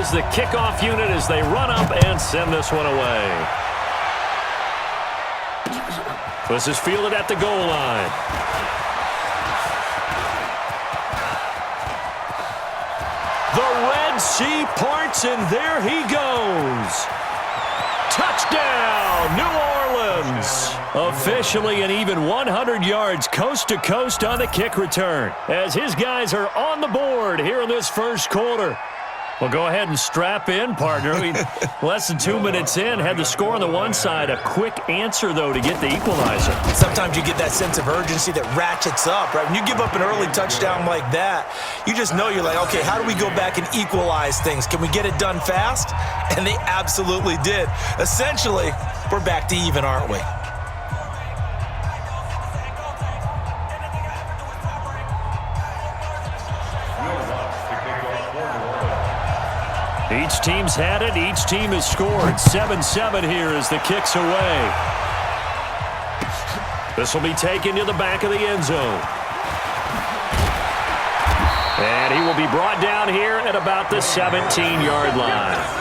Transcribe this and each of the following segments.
is the kickoff unit as they run up and send this one away. This is fielded at the goal line. The Red Sea parts, and there he goes. Touchdown, New Orleans. Officially an even 100 yards coast to coast on the kick return as his guys are on the board here in this first quarter. Well, go ahead and strap in, partner. Less than 2 minutes in, had the score on the one side. A quick answer, though, to get the equalizer. Sometimes you get that sense of urgency that ratchets up, right? When you give up an early touchdown like that, you just know you're like, okay, how do we go back and equalize things? Can we get it done fast? And they absolutely did. Essentially, we're back to even, aren't we? Each team's had it. Each team has scored. 7-7 here as the kick's away. This will be taken to the back of the end zone. And he will be brought down here at about the 17-yard line.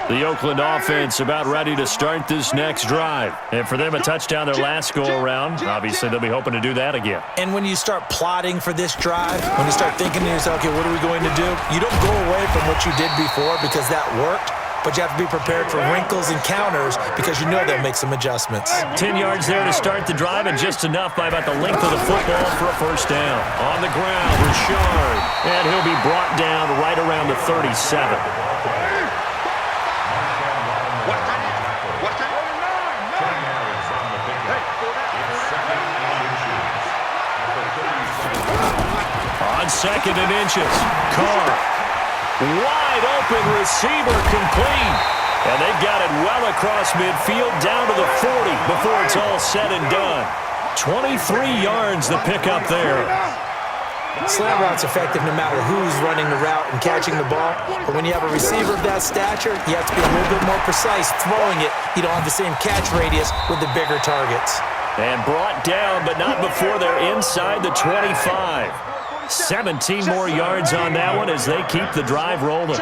The Oakland offense about ready to start this next drive. And for them, a touchdown their last go-around. Obviously, they'll be hoping to do that again. And when you start plotting for this drive, when you start thinking to yourself, okay, what are we going to do? You don't go away from what you did before because that worked. But you have to be prepared for wrinkles and counters because you know they'll make some adjustments. 10 yards there to start the drive, and just enough by about the length of the football for a first down. On the ground, Richard. And he'll be brought down right around the 37. On second and inches, Carr. Wide open receiver complete. And they've got it well across midfield down to the 40 before it's all said and done. 23 yards the pickup there. Slant route's effective no matter who's running the route and catching the ball. But when you have a receiver of that stature, you have to be a little bit more precise throwing it. You don't have the same catch radius with the bigger targets. And brought down, but not before they're inside the 25. 17 more yards on that one as they keep the drive rolling.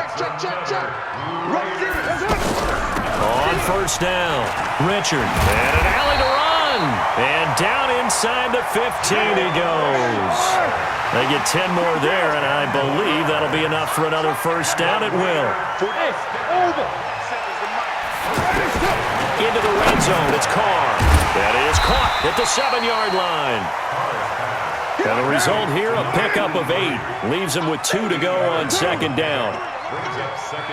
On first down, Richard. And an alley to run. And down inside the 15 he goes. They get 10 more there, and I believe that'll be enough for another first down. It will. Into the red zone, it's Carr. That is caught at the 7-yard line. And the result here, a pickup of 8. Leaves him with 2 to go on second down.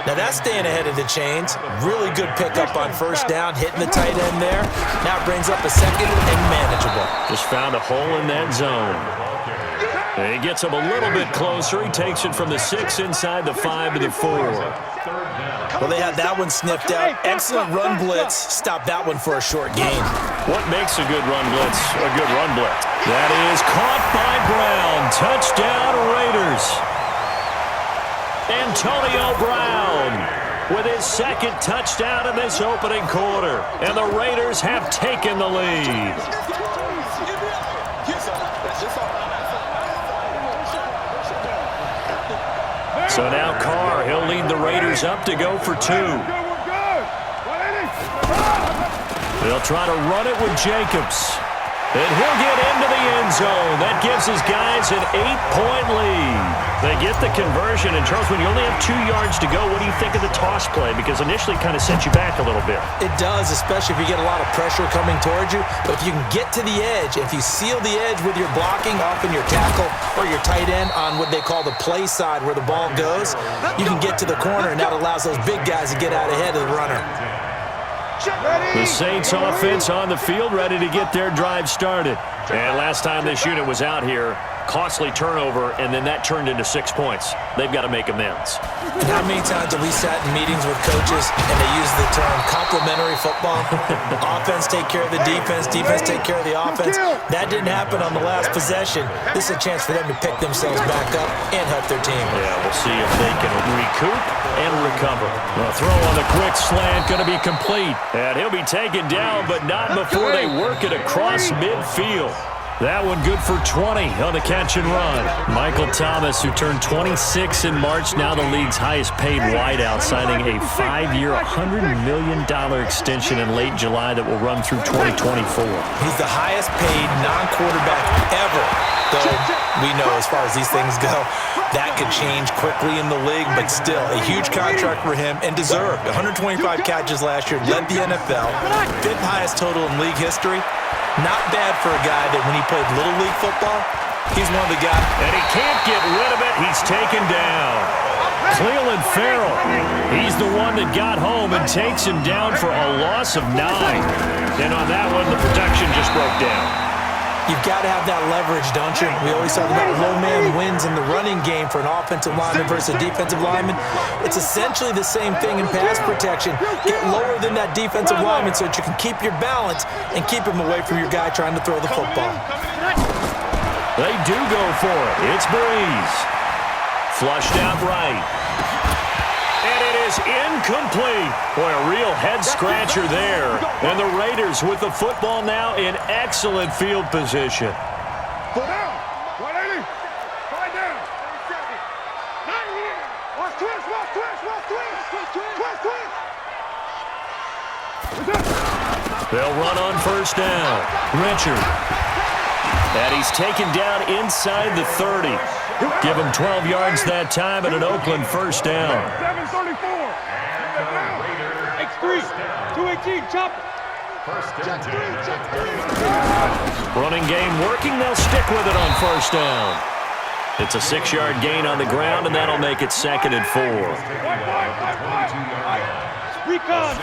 Now that's staying ahead of the chains. Really good pickup on first down, hitting the tight end there. Now it brings up a second and manageable. Just found a hole in that zone. And he gets him a little bit closer. He takes it from the 6 inside the 5 to the 4. Well, they had that one sniffed out. Excellent run blitz. Stop that one for a short gain. What makes a good run blitz a good run blitz? That is caught by Brown. Touchdown, Raiders. Antonio Brown with his second touchdown in this opening quarter. And the Raiders have taken the lead. So now Carr, he'll lead the Raiders up to go for 2. They'll try to run it with Jacobs. And he'll get into the end zone. That gives his guys an 8-point lead. They get the conversion. And, Charles, when you only have 2 yards to go, what do you think of the toss play? Because initially it kind of sets you back a little bit. It does, especially if you get a lot of pressure coming towards you. But if you can get to the edge, if you seal the edge with your blocking, often your tackle or your tight end on what they call the play side where the ball goes, you can get to the corner, and that allows those big guys to get out ahead of the runner. The Saints offense on the field, ready to get their drive started. And last time this unit was out here, costly turnover, and then that turned into 6 points. They've got to make amends. And how many times have we sat in meetings with coaches and they use the term complementary football? Offense take care of the defense, defense take care of the offense. That didn't happen on the last possession. This is a chance for them to pick themselves back up and help their team. Yeah, we'll see if they can recoup and recover. The throw on the quick slant going to be complete. And he'll be taken down, but not before they work it across midfield. That one good for 20 on the catch and run. Michael Thomas, who turned 26 in March, now the league's highest paid wideout, signing a 5-year, $100 million extension in late July that will run through 2024. He's the highest paid non-quarterback ever. Though we know as far as these things go, that could change quickly in the league, but still a huge contract for him and deserved. 125 catches last year, led the NFL, 5th highest total in league history. Not bad for a guy that when he played Little League football, he's one of the guys. And he can't get rid of it. He's taken down. Cleveland Farrell, he's the one that got home and takes him down for a loss of 9. And on that one, the protection just broke down. You've got to have that leverage, don't you? We always talk about low man wins in the running game for an offensive lineman versus a defensive lineman. It's essentially the same thing in pass protection. Get lower than that defensive lineman so that you can keep your balance and keep him away from your guy trying to throw the football. They do go for it. It's Breeze. Flushed out right. And it is incomplete. Boy, a real head-scratcher there. And the Raiders with the football now in excellent field position. Go down. 180. Fight down. Watch twist, watch twist, watch twist. Twist, twist. They'll run on first down. Richard. And he's taken down inside the 30. Give him 12 yards that time and an Oakland first down. 734. X3. 218. Chop. Check three. Running game working. They'll stick with it on first down. It's a 6-yard gain on the ground, and that'll make it 2nd and 4. Recon.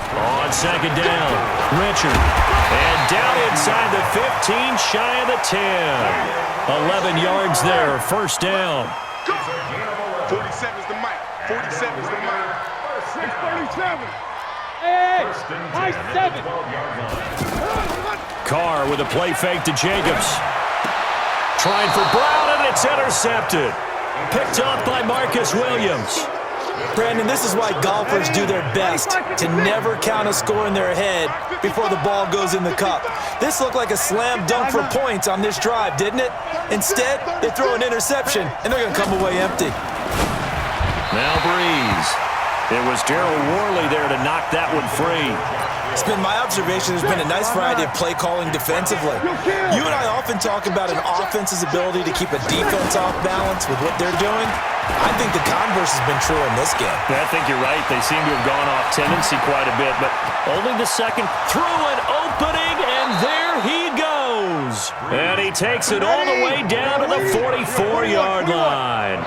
On 2nd down, Richard. And down inside the 15, shy of the 10. 11 yards there, first down. 47 is the mic. 47 is the mic. 637. Hey, high 7. Carr with a play fake to Jacobs. Trying for Brown, and it's intercepted. Picked off by Marcus Williams. Brandon, this is why golfers do their best to never count a score in their head before the ball goes in the cup. This looked like a slam dunk for points on this drive, didn't it? Instead, they throw an interception, and they're going to come away empty. Now Breeze. It was Darryl Worley there to knock that one free. It's been my observation there's been a nice variety of play calling defensively. You and I often talk about an offense's ability to keep a defense off balance with what they're doing. I think the converse has been true in this game. I think you're right. They seem to have gone off tendency quite a bit, but only the second through an opening, and there he goes. And he takes it all the way down to the 44-yard line.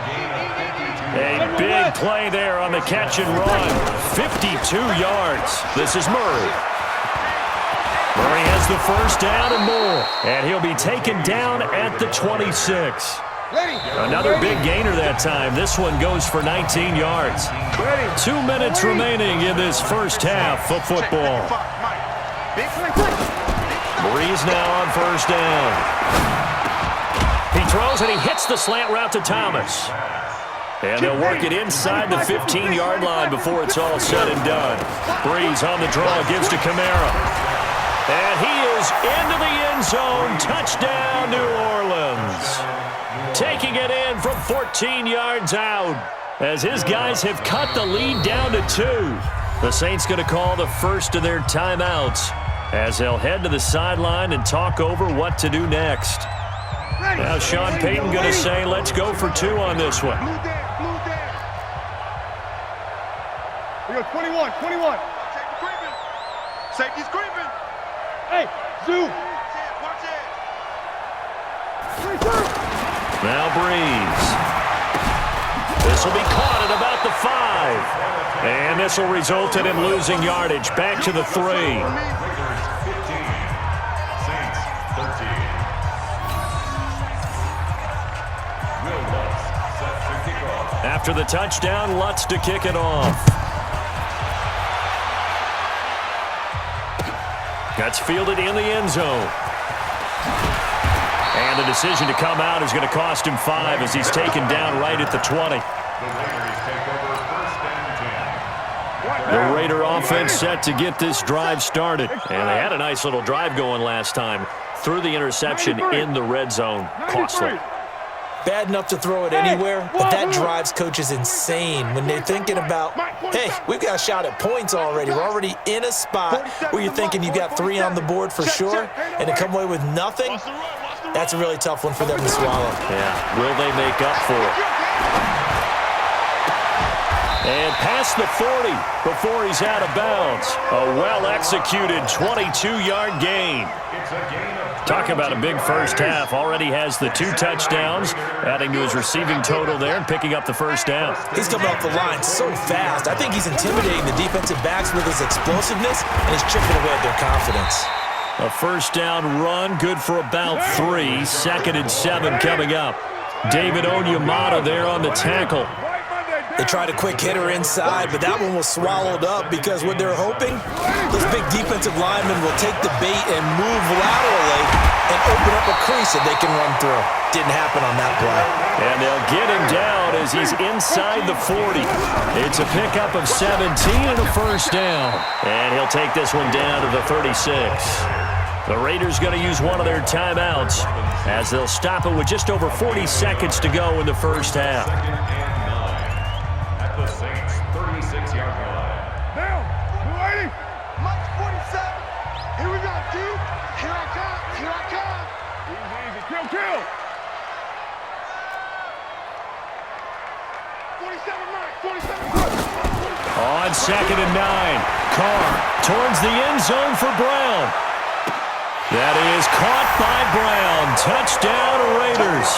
A big play there on the catch and run. 52 yards. This is Murray. Murray has the first down and more. And he'll be taken down at the 26. Another big gainer that time. This one goes for 19 yards. 2 minutes remaining in this first half of football. Breeze now on first down. He throws and he hits the slant route to Thomas. And they'll work it inside the 15-yard line before it's all said and done. Breeze on the draw, gives to Kamara. And he is into the end zone. Touchdown, New Orleans. Taking it in from 14 yards out as his guys have cut the lead down to 2. The Saints going to call the first of their timeouts as they'll head to the sideline and talk over what to do next. Now Sean Payton going to say, let's go for 2 on this one. We got 21. Safety's creeping. Hey, zoom. Watch it. Now Breeze. This will be caught at about the 5. And this will result in him losing yardage back to the 3. After the touchdown, Lutz to kick it off. That's fielded in the end zone. And the decision to come out is going to cost him 5 as he's taken down right at the 20. The Raider offense set to get this drive started. And they had a nice little drive going last time. threw the interception in the red zone costly. Bad enough to throw it anywhere, but that drives coaches insane when they're thinking about, hey, we've got a shot at points already. We're already in a spot where you're thinking you've got 3 on the board for sure, and to come away with nothing, that's a really tough one for them to swallow. Yeah, will they make up for it? And past the 40 before he's out of bounds. A well-executed 22-yard gain. Talk about a big first half. Already has the 2 touchdowns, adding to his receiving total there and picking up the first down. He's coming off the line so fast. I think he's intimidating the defensive backs with his explosiveness, and he's chipping away at their confidence. A first down run, good for about 3. 2nd and 7 coming up. David Onyemata there on the tackle. They tried a quick hitter inside, but that one was swallowed up because what they're hoping, those big defensive linemen will take the bait and move laterally and open up a crease that they can run through. Didn't happen on that play. And they'll get him down as he's inside the 40. It's a pickup of 17 and a first down. And he'll take this one down to the 36. The Raiders going to use one of their timeouts as they'll stop it with just over 40 seconds to go in the first half. The Saints, 36-yard line. Now, you ready? Mike 47. Here we go, D. Here I come. Here I come. Easy, easy. Kill, kill. 47, Mike. 47. On 2nd and 9. Carr towards the end zone for Brown. That is caught by Brown. Touchdown, Raiders.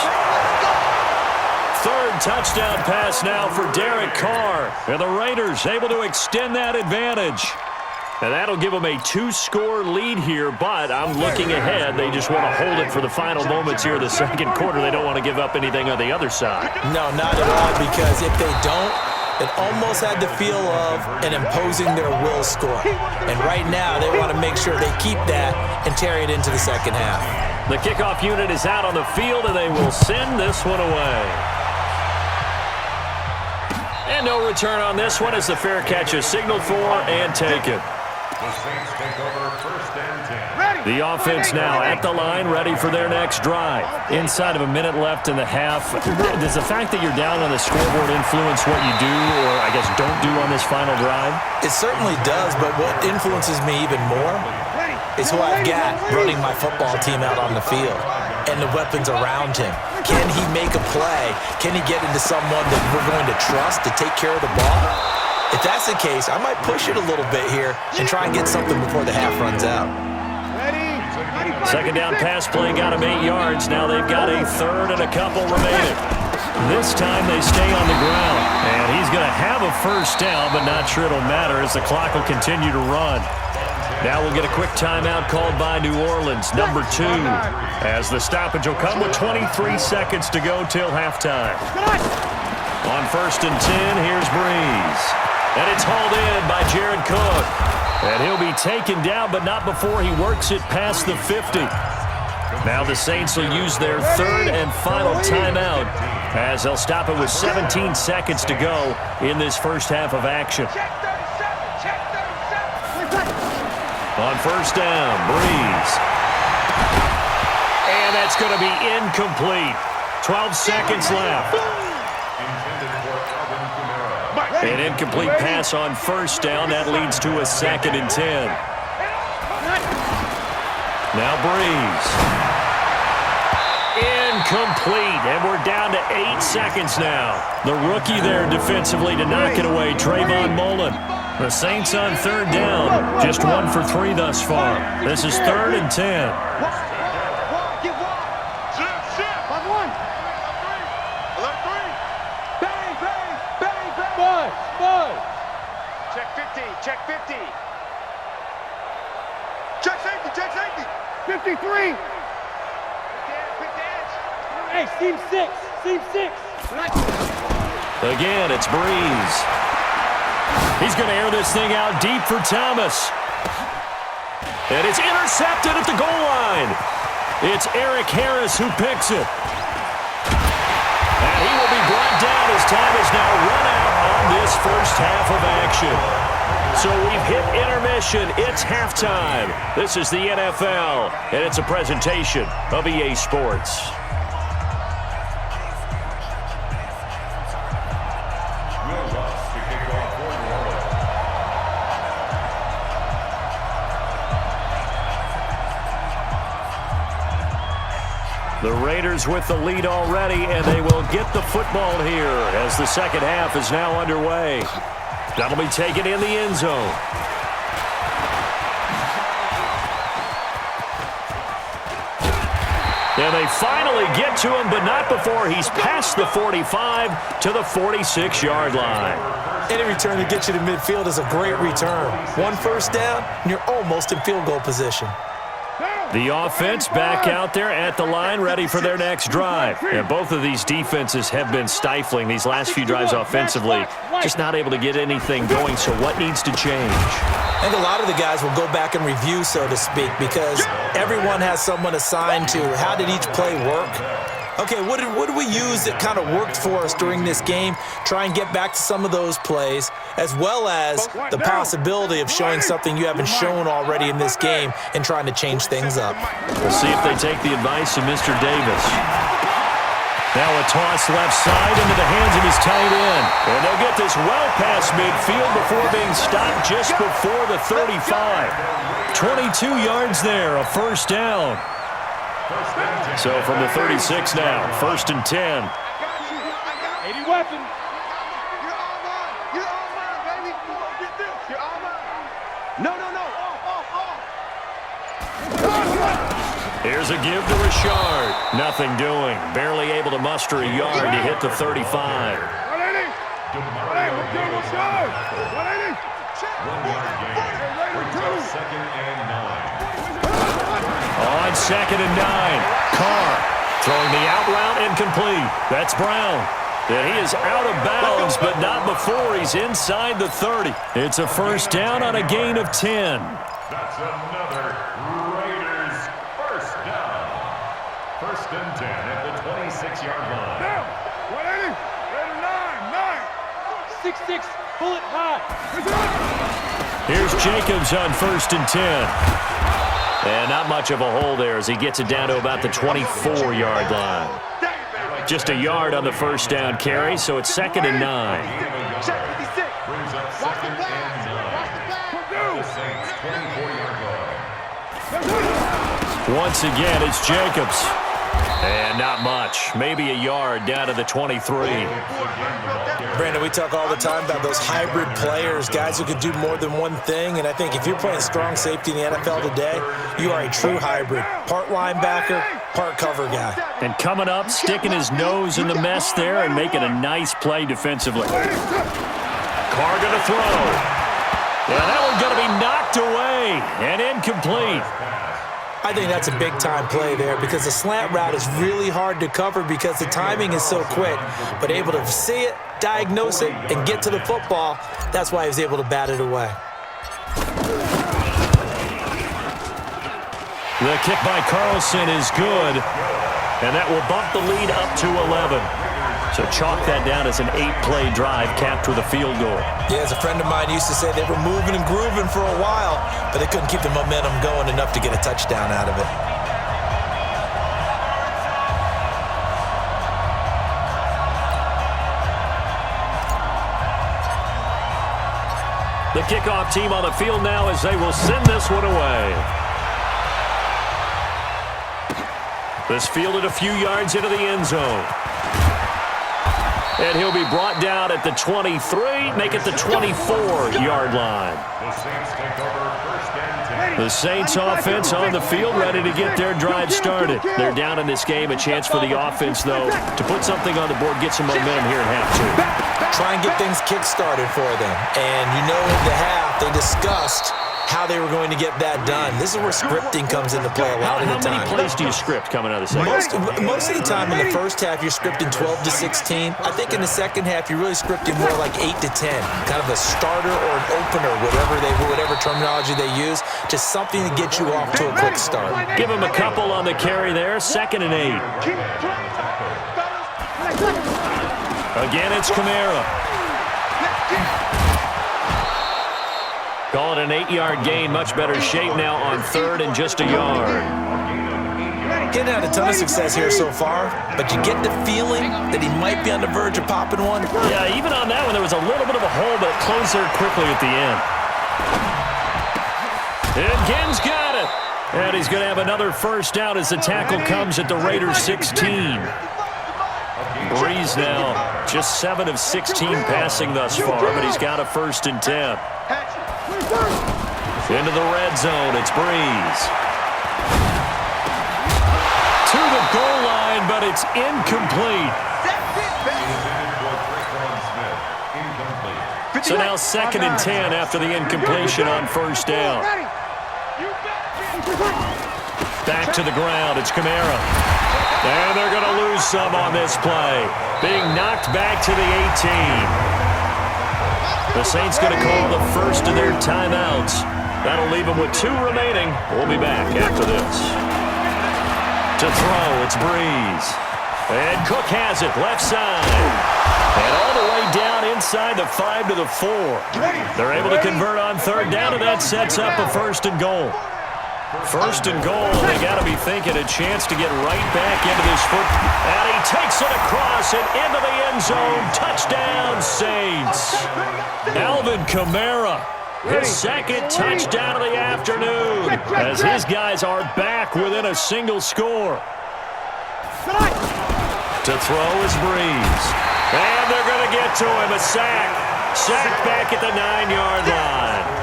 3rd touchdown pass now for Derek Carr. And the Raiders able to extend that advantage. And that'll give them a 2-score lead here, but I'm looking ahead. They just want to hold it for the final moments here of the 2nd quarter. They don't want to give up anything on the other side. No, not at all, because if they don't, it almost had the feel of an imposing their will score. And right now, they want to make sure they keep that and carry it into the 2nd half. The kickoff unit is out on the field, and they will send this one away. And no return on this one as the fair catch is signaled for and taken. The Saints take over 1st and 10. The offense now at the line, ready for their next drive. Inside of a minute left in the half, does the fact that you're down on the scoreboard influence what you do or, I guess, don't do on this final drive? It certainly does, but what influences me even more is who I've got running my football team out on the field and the weapons around him. Can he make a play? Can he get into someone that we're going to trust to take care of the ball? If that's the case, I might push it a little bit here and try and get something before the half runs out. 2nd down pass play got him 8 yards. Now they've got a 3rd and a couple remaining. This time they stay on the ground. And he's going to have a first down, but not sure it'll matter as the clock will continue to run. Now we'll get a quick timeout called by New Orleans, number 2, as the stoppage will come with 23 seconds to go till halftime. On 1st and 10, here's Breeze. And it's hauled in by Jared Cook. And he'll be taken down, but not before he works it past the 50. Now the Saints will use their 3rd and final timeout as they'll stop it with 17 seconds to go in this first half of action. On 1st down, Breeze. And that's going to be incomplete. 12 seconds left. An incomplete pass on 1st down. That leads to a 2nd and 10. Now Breeze. Incomplete. And we're down to 8 seconds now. The rookie there defensively to knock it away, Trayvon Mullen. The Saints on 3rd down. Just 1 for 3 thus far. This is 3rd and 10. Check 50, check 50. Check safety, check safety. 53. Quick dance. Hey, seam 6, seam 6. Again, it's Breeze. He's going to air this thing out deep for Thomas. And it's intercepted at the goal line. It's Eric Harris who picks it. And he will be brought down as time is now run out on this first half of action. So we've hit intermission. It's halftime. This is the NFL, and it's a presentation of EA Sports. The Raiders with the lead already, and they will get the football here as the second half is now underway. That'll be taken in the end zone. And they finally get to him, but not before he's past the 45 to the 46-yard line. Any return to get you to midfield is a great return. One first down, and you're almost in field goal position. The offense back out there at the line, ready for their next drive. And both of these defenses have been stifling these last few drives offensively. Just not able to get anything going, so what needs to change? I think a lot of the guys will go back and review, so to speak, because everyone has someone assigned to how did each play work. Okay, what did we use that kind of worked for us during this game? Try and get back to some of those plays, as well as the possibility of showing something you haven't shown already in this game and trying to change things up. We'll see if they take the advice of Mr. Davis. Now a toss left side into the hands of his tight end. And they'll get this well past midfield before being stopped just before the 35. 22 yards there, a first down. So from the 36 now, 1st and 10. 80 weapon. You're all mine. You're all mine, baby. Get this. You're all mine. No. Here's a give to Richard. Nothing doing. Barely able to muster a yard to hit the 35. 180. 180. 1 yard gain. Brings up 2nd and 9. On 2nd and 9. Carr throwing the out route incomplete. That's Brown. And he is out of bounds, but not before he's inside the 30. It's a first down on a gain of 10. That's another Raiders first down. 1st and 10 at the 26-yard line. Now, 180. 9. 6'6", bullet high. Here's Jacobs on 1st and 10. And not much of a hole there as he gets it down to about the 24-yard line. Just a yard on the first down carry, so it's 2nd and 9. Check 56. Brings up 2nd and 9. The Saints 24-yard line. Once again, it's Jacobs. And not much. Maybe a yard down to the 23. Brandon, we talk all the time about those hybrid players, guys who could do more than one thing, and I think if you're playing strong safety in the NFL today, you are a true hybrid. Part linebacker, part cover guy. And coming up, sticking his nose in the mess there and making a nice play defensively. Carr going to throw. And that one's going to be knocked away and incomplete. I think that's a big-time play there because the slant route is really hard to cover because the timing is so quick. But able to see it, diagnose it, and get to the football, that's why he was able to bat it away. The kick by Carlson is good, and that will bump the lead up to 11. So chalk that down as an 8-play drive capped with a field goal. Yeah, as a friend of mine used to say, they were moving and grooving for a while, but they couldn't keep the momentum going enough to get a touchdown out of it. The kickoff team on the field now as they will send this one away. This fielded a few yards into the end zone. And he'll be brought down at the 23, make it the 24-yard line. The Saints take over 1st and 10. The Saints offense on the field ready to get their drive started. They're down in this game. A chance for the offense, though, to put something on the board, get some momentum here in half two. Try and get things kick-started for them. And you know in the half, they discussed how they were going to get that done. This is where scripting comes into play a lot of the time. How many plays do you script coming out of the second? Most of the time in the first half, you're scripting 12 to 16. I think in the second half, you're really scripting more like 8 to 10. Kind of a starter or an opener, whatever terminology they use. Just something to get you off to a quick start. Give him a couple on the carry there. 2nd and 8. Again, it's Kamara. Call it an 8-yard gain. Much better shape now on third and just a yard. Getting out a ton of success here so far, but you get the feeling that he might be on the verge of popping one. Yeah, even on that one, there was a little bit of a hole, but it closed there quickly at the end. And Ginn's got it. And he's going to have another first down as the tackle comes at the Raiders' 16. Breeze now just 7 of 16 passing thus far, but he's got a 1st and 10. Into the red zone, it's Breeze. To the goal line, but it's incomplete. So now 2nd and 10 after the incompletion on first down. Back to the ground, it's Kamara. And they're going to lose some on this play. Being knocked back to the 18. The Saints going to call the first of their timeouts. That'll leave them with 2 remaining. We'll be back after this. To throw, it's Breeze. And Cook has it, left side. And all the way down inside the 5 to the 4. They're able to convert on third down, and that sets up a 1st and goal. 1st and goal, they got to be thinking a chance to get right back into this foot. And he takes it across and into the end zone. Touchdown, Saints. Alvin Kamara, his 2nd touchdown of the afternoon, as his guys are back within a single score. To throw is Breeze. And they're going to get to him, a sack. Sack back at the 9-yard line.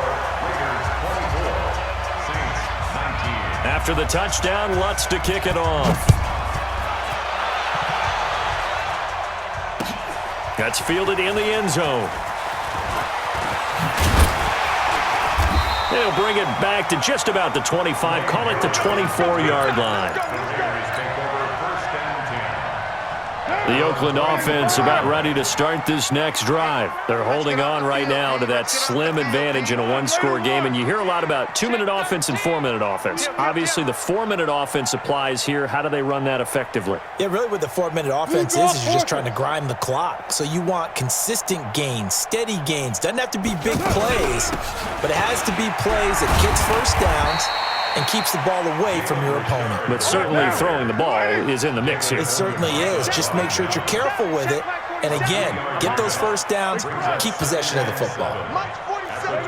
After the touchdown, Lutz to kick it off. That's fielded in the end zone. They'll bring it back to just about the 25. Call it the 24-yard line. The Oakland offense about ready to start this next drive. They're holding on right now to that slim advantage in a 1-score game, and you hear a lot about 2-minute offense and 4-minute offense. Obviously, the 4-minute offense applies here. How do they run that effectively? Yeah, really what the 4-minute offense is you're just trying to grind the clock. So you want consistent gains, steady gains. Doesn't have to be big plays, but it has to be plays that gets first downs and keeps the ball away from your opponent. But certainly throwing the ball is in the mix here. It certainly is. Just make sure that you're careful with it. And again, get those first downs, keep possession of the football. Mike 47.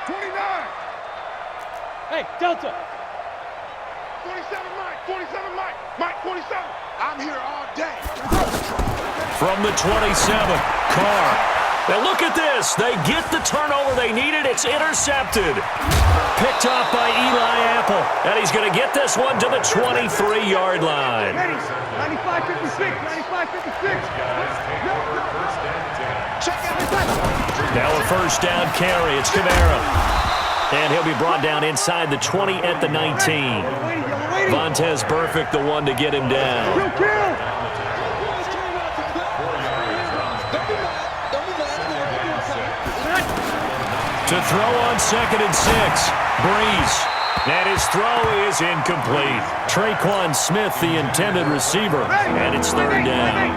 29. Hey, Delta. 47 Mike. 47 Mike. Mike 47. I'm here all day. From the 27, Carr. Now look at this. They get the turnover they needed. It's intercepted. Picked off by Eli Apple. And he's going to get this one to the 23-yard line. 95-56. 95-56. Now a first down carry. It's Kamara. And he'll be brought down inside the 20 at the 19. Vontez Perfect, the one to get him down. To throw on 2nd and 6. Breeze. And his throw is incomplete. Traquan Smith, the intended receiver. And it's 3rd down.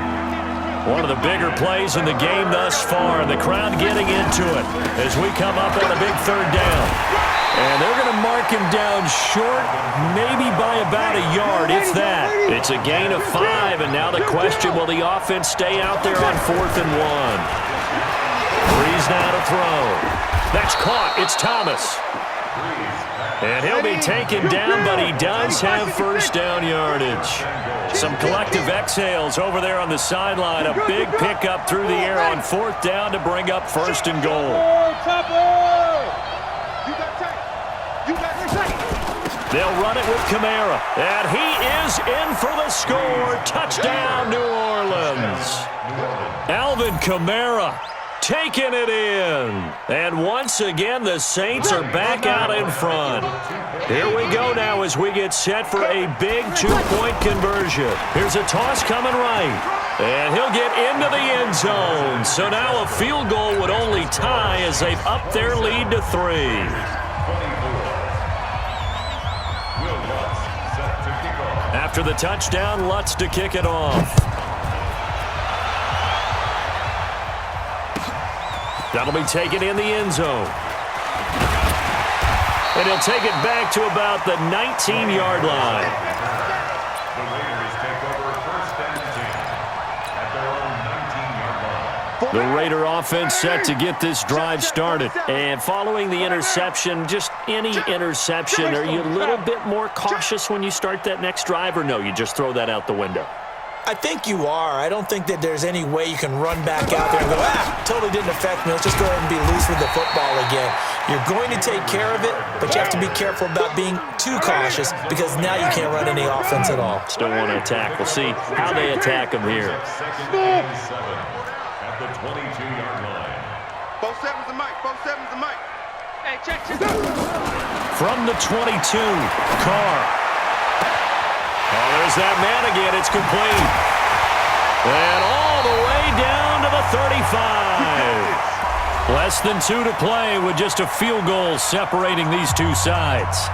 One of the bigger plays in the game thus far. And the crowd getting into it as we come up on a big 3rd down. And they're going to mark him down short, maybe by about a yard, if that. It's a gain of 5. And now the question, will the offense stay out there on 4th and 1? Breeze now to throw. That's caught. It's Thomas. And he'll be taken down, but he does have first down yardage. Some collective exhales over there on the sideline. A big pickup through the air on 4th down to bring up 1st and goal. They'll run it with Kamara. And he is in for the score. Touchdown, New Orleans. Alvin Kamara taking it in. And once again, the Saints are back out in front. Here we go now as we get set for a big 2-point conversion. Here's a toss coming right. And he'll get into the end zone. So now a field goal would only tie as they've upped their lead to 3. After the touchdown, Lutz to kick it off. That'll be taken in the end zone. And he'll take it back to about the 19-yard line. The Raiders take over first and 10 at their own 19-yard line. The Raider offense set to get this drive started. And following the interception, just any interception, are you a little bit more cautious when you start that next drive, or no, you just throw that out the window? I think you are. I don't think that there's any way you can run back out there and go, totally didn't affect me. Let's just go ahead and be loose with the football again. You're going to take care of it, but you have to be careful about being too cautious because now you can't run any offense at all. Still want to attack. We'll see how they attack him here. Second and 7 at the 22-yard line. 4-7's the mic. 4-7's the mic. Hey, check. From the 22, Carr. Oh, there's that man again. It's complete. And all the way down to the 35. Less than 2 to play with just a field goal separating these two sides.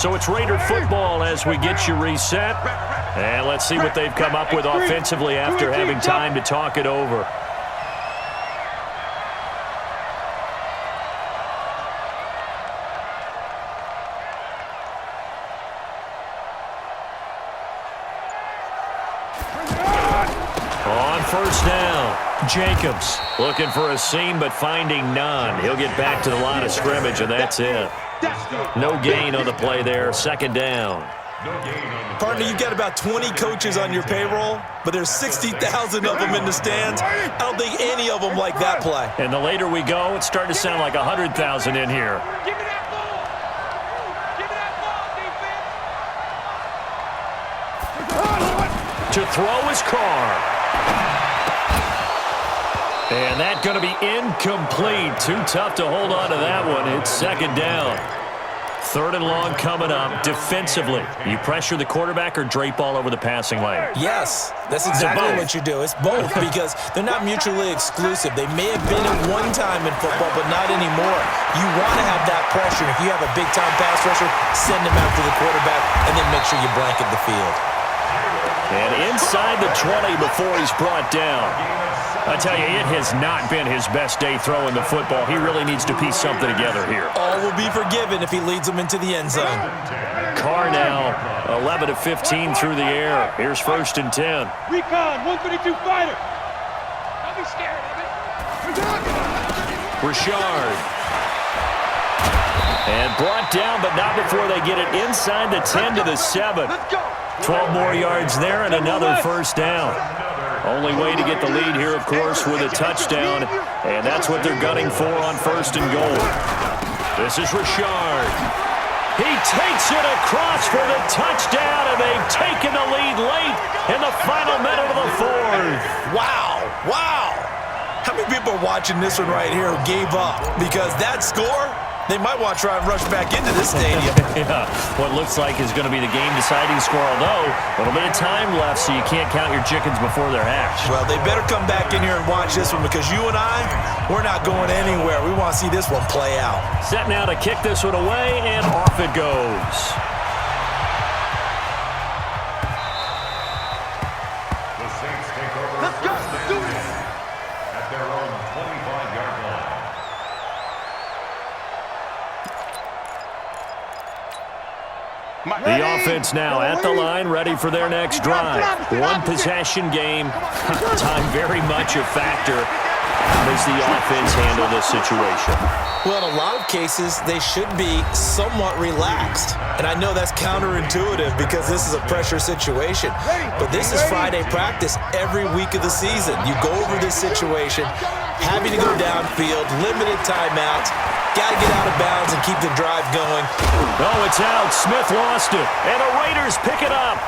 So it's Raider football as we get you reset. And let's see what they've come up with offensively after having time to talk it over. On first down, Jacobs looking for a seam but finding none. He'll get back to the line of scrimmage, and that's it. No gain on the play there. Second down. Partner, you've got about 20 coaches on your payroll, but there's 60,000 of them in the stands. I don't think any of them like that play. And the later we go, it's starting to sound like 100,000 in here. Give me that ball. Give me that ball, defense. To throw is Carr. And that's going to be incomplete. Too tough to hold on to that one. It's second down. Third and long coming up. Defensively, you pressure the quarterback or drape all over the passing lane? Yes, that's exactly what you do. It's both because they're not mutually exclusive. They may have been at one time in football, but not anymore. You want to have that pressure. If you have a big-time pass rusher, send him after the quarterback, and then make sure you blanket the field. And inside the 20 before he's brought down. I tell you, it has not been his best day throwing the football. He really needs to piece something together here. All will be forgiven if he leads them into the end zone. Carr now, 11 of 15 through the air. Here's first and 10. Recon, 152 fighter. Don't be scared of it. Richard. And brought down, but not before they get it inside the 10 to the 7. 12 more yards there and another first down. Only way to get the lead here, of course, with a touchdown, and that's what they're gunning for on first and goal. This is Richard. He takes it across for the touchdown, and they've taken the lead late in the final minute of the fourth. Wow, wow. How many people are watching this one right here who gave up? Because that score, they might want to try and rush back into this stadium. Yeah, what looks like is going to be the game-deciding score, although a little bit of time left, so you can't count your chickens before they're hatched. Well, they better come back in here and watch this one because you and I, we're not going anywhere. We want to see this one play out. Set now to kick this one away, and off it goes. The Saints take over first and 10 at their own 25-yard line. The offense now at the line, ready for their next drive. One possession game. Time very much a factor. How does the offense handle this situation? Well, in a lot of cases, they should be somewhat relaxed. And I know that's counterintuitive because this is a pressure situation. But this is Friday practice every week of the season. You go over this situation, having to go downfield, limited timeouts, got to get out of bounds and keep the drive going. Oh, it's out. Smith lost it. And the Raiders pick it up.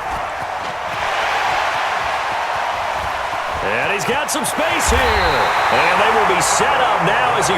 And he's got some space here. And they will be set up now as he...